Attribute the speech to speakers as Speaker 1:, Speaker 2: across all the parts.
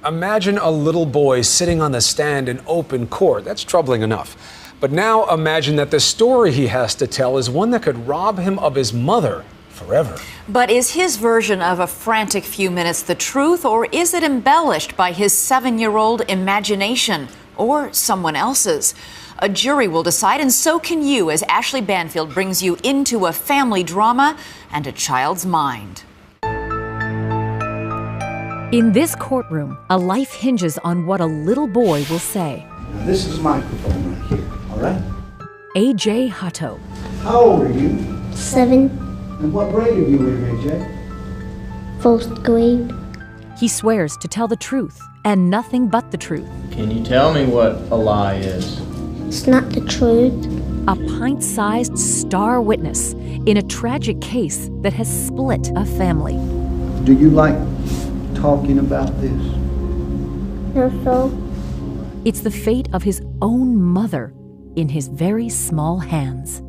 Speaker 1: Imagine a little boy sitting on the stand in open court. That's troubling enough. But now imagine that the story he has to tell is one that could rob him of his mother forever.
Speaker 2: But is his version of a frantic few minutes the truth, or is it embellished by his 7-year-old imagination or someone else's? A jury will decide, and so can you, as Ashley Banfield brings you into a family drama and a child's mind.
Speaker 3: In this courtroom, a life hinges on what a little boy will say.
Speaker 4: Now, this is a microphone right here, all right?
Speaker 3: A.J. Hutto.
Speaker 4: How old are you?
Speaker 5: 7,
Speaker 4: And what grade are you in, A.J.?
Speaker 5: 1st grade.
Speaker 3: He swears to tell the truth and nothing but the truth.
Speaker 6: Can you tell me what a lie is?
Speaker 5: It's not the truth.
Speaker 3: A pint-sized star witness in a tragic case that has split a family.
Speaker 4: Do you like talking about this?
Speaker 5: No, so.
Speaker 3: It's the fate of his own mother in his very small hands.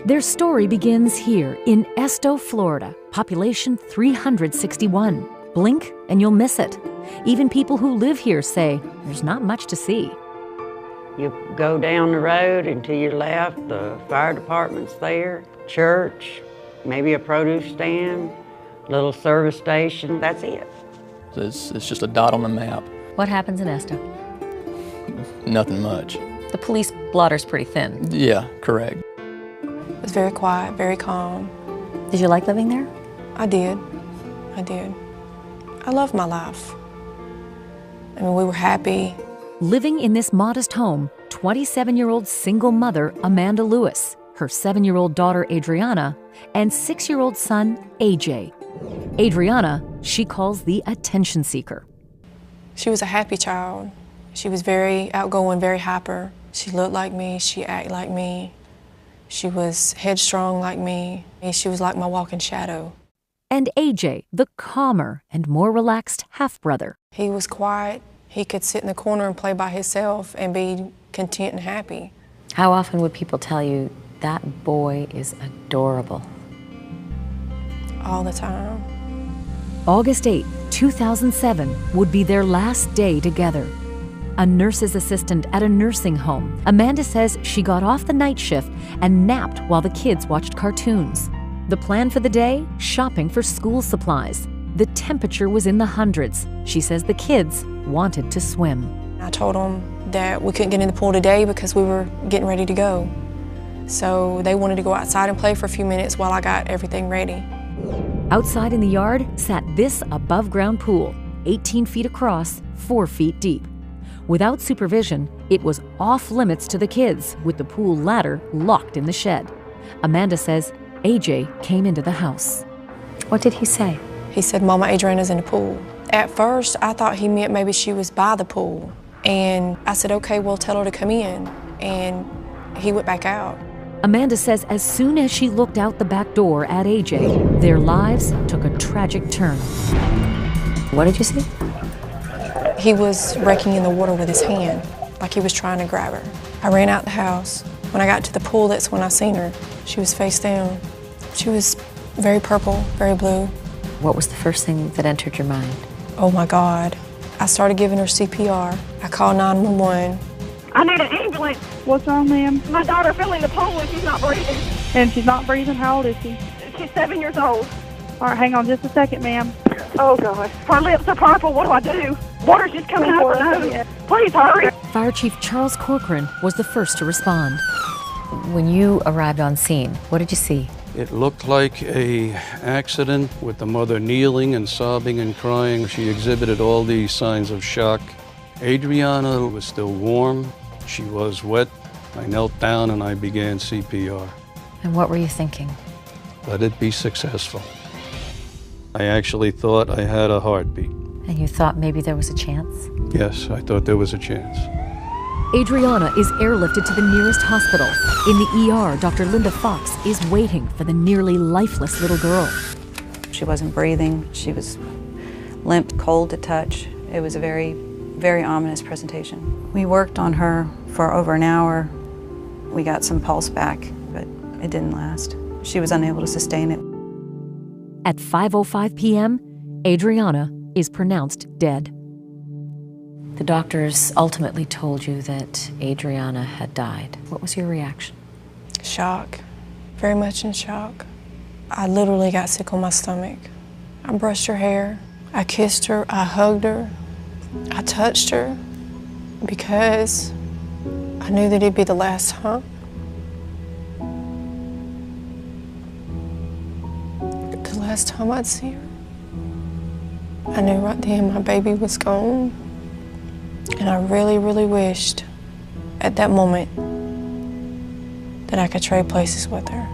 Speaker 3: Their story begins here in Esto, Florida, population 361. Blink and you'll miss it. Even people who live here say there's not much to see.
Speaker 7: You go down the road and to your left, the fire department's there, church, maybe a produce stand, little service station, that's it.
Speaker 8: It's just a dot on the map.
Speaker 9: What happens in Esto?
Speaker 8: Nothing much.
Speaker 9: The police blotter's pretty thin.
Speaker 8: Yeah, correct.
Speaker 10: It was very quiet, very calm.
Speaker 9: Did you like living there?
Speaker 10: I did. I loved my life. I mean, we were happy.
Speaker 3: Living in this modest home, 27-year-old single mother Amanda Lewis, her 7-year-old daughter Adriana, and 6-year-old son AJ. Adriana, she calls the attention seeker.
Speaker 10: She was a happy child. She was very outgoing, very hyper. She looked like me, she acted like me. She was headstrong like me. She was like my walking shadow.
Speaker 3: And AJ, the calmer and more relaxed half-brother.
Speaker 10: He was quiet. He could sit in the corner and play by himself and be content and happy.
Speaker 9: How often would people tell you, that boy is adorable?
Speaker 10: All the time.
Speaker 3: August 8, 2007 would be their last day together. A nurse's assistant at a nursing home, Amanda says she got off the night shift and napped while the kids watched cartoons. The plan for the day? Shopping for school supplies. The temperature was in the hundreds. She says the kids wanted to swim.
Speaker 10: I told them that we couldn't get in the pool today because we were getting ready to go. So they wanted to go outside and play for a few minutes while I got everything ready.
Speaker 3: Outside in the yard sat this above-ground pool, 18 feet across, 4 feet deep. Without supervision, it was off limits to the kids, with the pool ladder locked in the shed. Amanda says AJ came into the house.
Speaker 9: What did he say?
Speaker 10: He said, Mama, Adriana's in the pool. At first, I thought he meant maybe she was by the pool. And I said, okay, well, tell her to come in. And he went back out.
Speaker 3: Amanda says as soon as she looked out the back door at AJ, their lives took a tragic turn.
Speaker 9: What did you see?
Speaker 10: He was raking in the water with his hand, like he was trying to grab her. I ran out the house. When I got to the pool, that's when I seen her. She was face down. She was very purple, very blue.
Speaker 9: What was the first thing that entered your mind?
Speaker 10: Oh my God. I started giving her CPR. I called 911.
Speaker 11: I need an ambulance.
Speaker 12: What's wrong, ma'am?
Speaker 11: My daughter fell in the pool and she's not breathing.
Speaker 12: And she's not breathing? How old is she?
Speaker 11: She's 7 years old.
Speaker 12: All right, hang on just a second, ma'am.
Speaker 11: Oh, God. Her lips are purple. What do I do? Water's just coming out of her nose. Please hurry.
Speaker 3: Fire Chief Charles Corcoran was the first to respond.
Speaker 9: When you arrived on scene, what did you see?
Speaker 13: It looked like an accident with the mother kneeling and sobbing and crying. She exhibited all these signs of shock. Adriana was still warm. She was wet. I knelt down and I began CPR.
Speaker 9: And what were you thinking?
Speaker 13: Let it be successful. I actually thought I had a heartbeat.
Speaker 9: And you thought maybe there was a chance?
Speaker 13: Yes, I thought there was a chance.
Speaker 3: Adriana is airlifted to the nearest hospital. In the ER, Dr. Linda Fox is waiting for the nearly lifeless little girl.
Speaker 14: She wasn't breathing. She was limp, cold to touch. It was a very, very ominous presentation. We worked on her for over an hour. We got some pulse back, but it didn't last. She was unable to sustain it.
Speaker 3: At 5:05 p.m., Adriana is pronounced dead.
Speaker 9: The doctors ultimately told you that Adriana had died. What was your reaction?
Speaker 10: Shock. Very much in shock. I literally got sick on my stomach. I brushed her hair. I kissed her. I hugged her. I touched her because I knew that it'd be the last time. The last time I'd see her. I knew right then my baby was gone. And I really, really wished at that moment that I could trade places with her.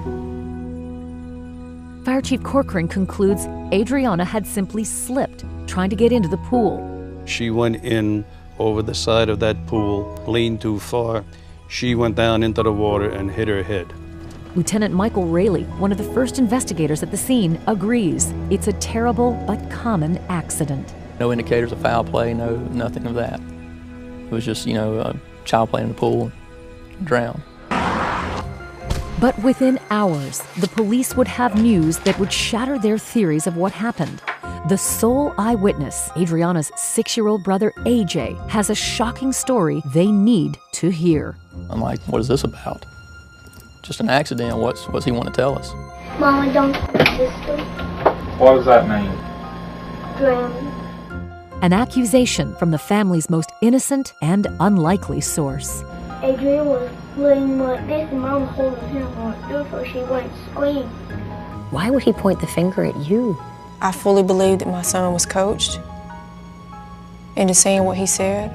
Speaker 3: Fire Chief Corcoran concludes Adriana had simply slipped trying to get into the pool.
Speaker 13: She went in over the side of that pool, leaned too far. She went down into the water and hit her head.
Speaker 3: Lieutenant Michael Raley, one of the first investigators at the scene, agrees it's a terrible but common accident.
Speaker 8: No indicators of foul play, nothing of that. It was just, a child playing in the pool and drowned.
Speaker 3: But within hours, the police would have news that would shatter their theories of what happened. The sole eyewitness, Adriana's 6-year-old brother A.J., has a shocking story they need to hear.
Speaker 8: I'm like, what is this about? Just an accident. What's he want to tell us?
Speaker 5: Mama, don't sister.
Speaker 15: What does that mean?
Speaker 5: Drowned.
Speaker 3: An accusation from the family's most innocent and unlikely source.
Speaker 5: Adrian was laying like this and Mama holding him like this so she wouldn't scream.
Speaker 9: Why would he point the finger at you?
Speaker 10: I fully believed that my son was coached into saying what he said.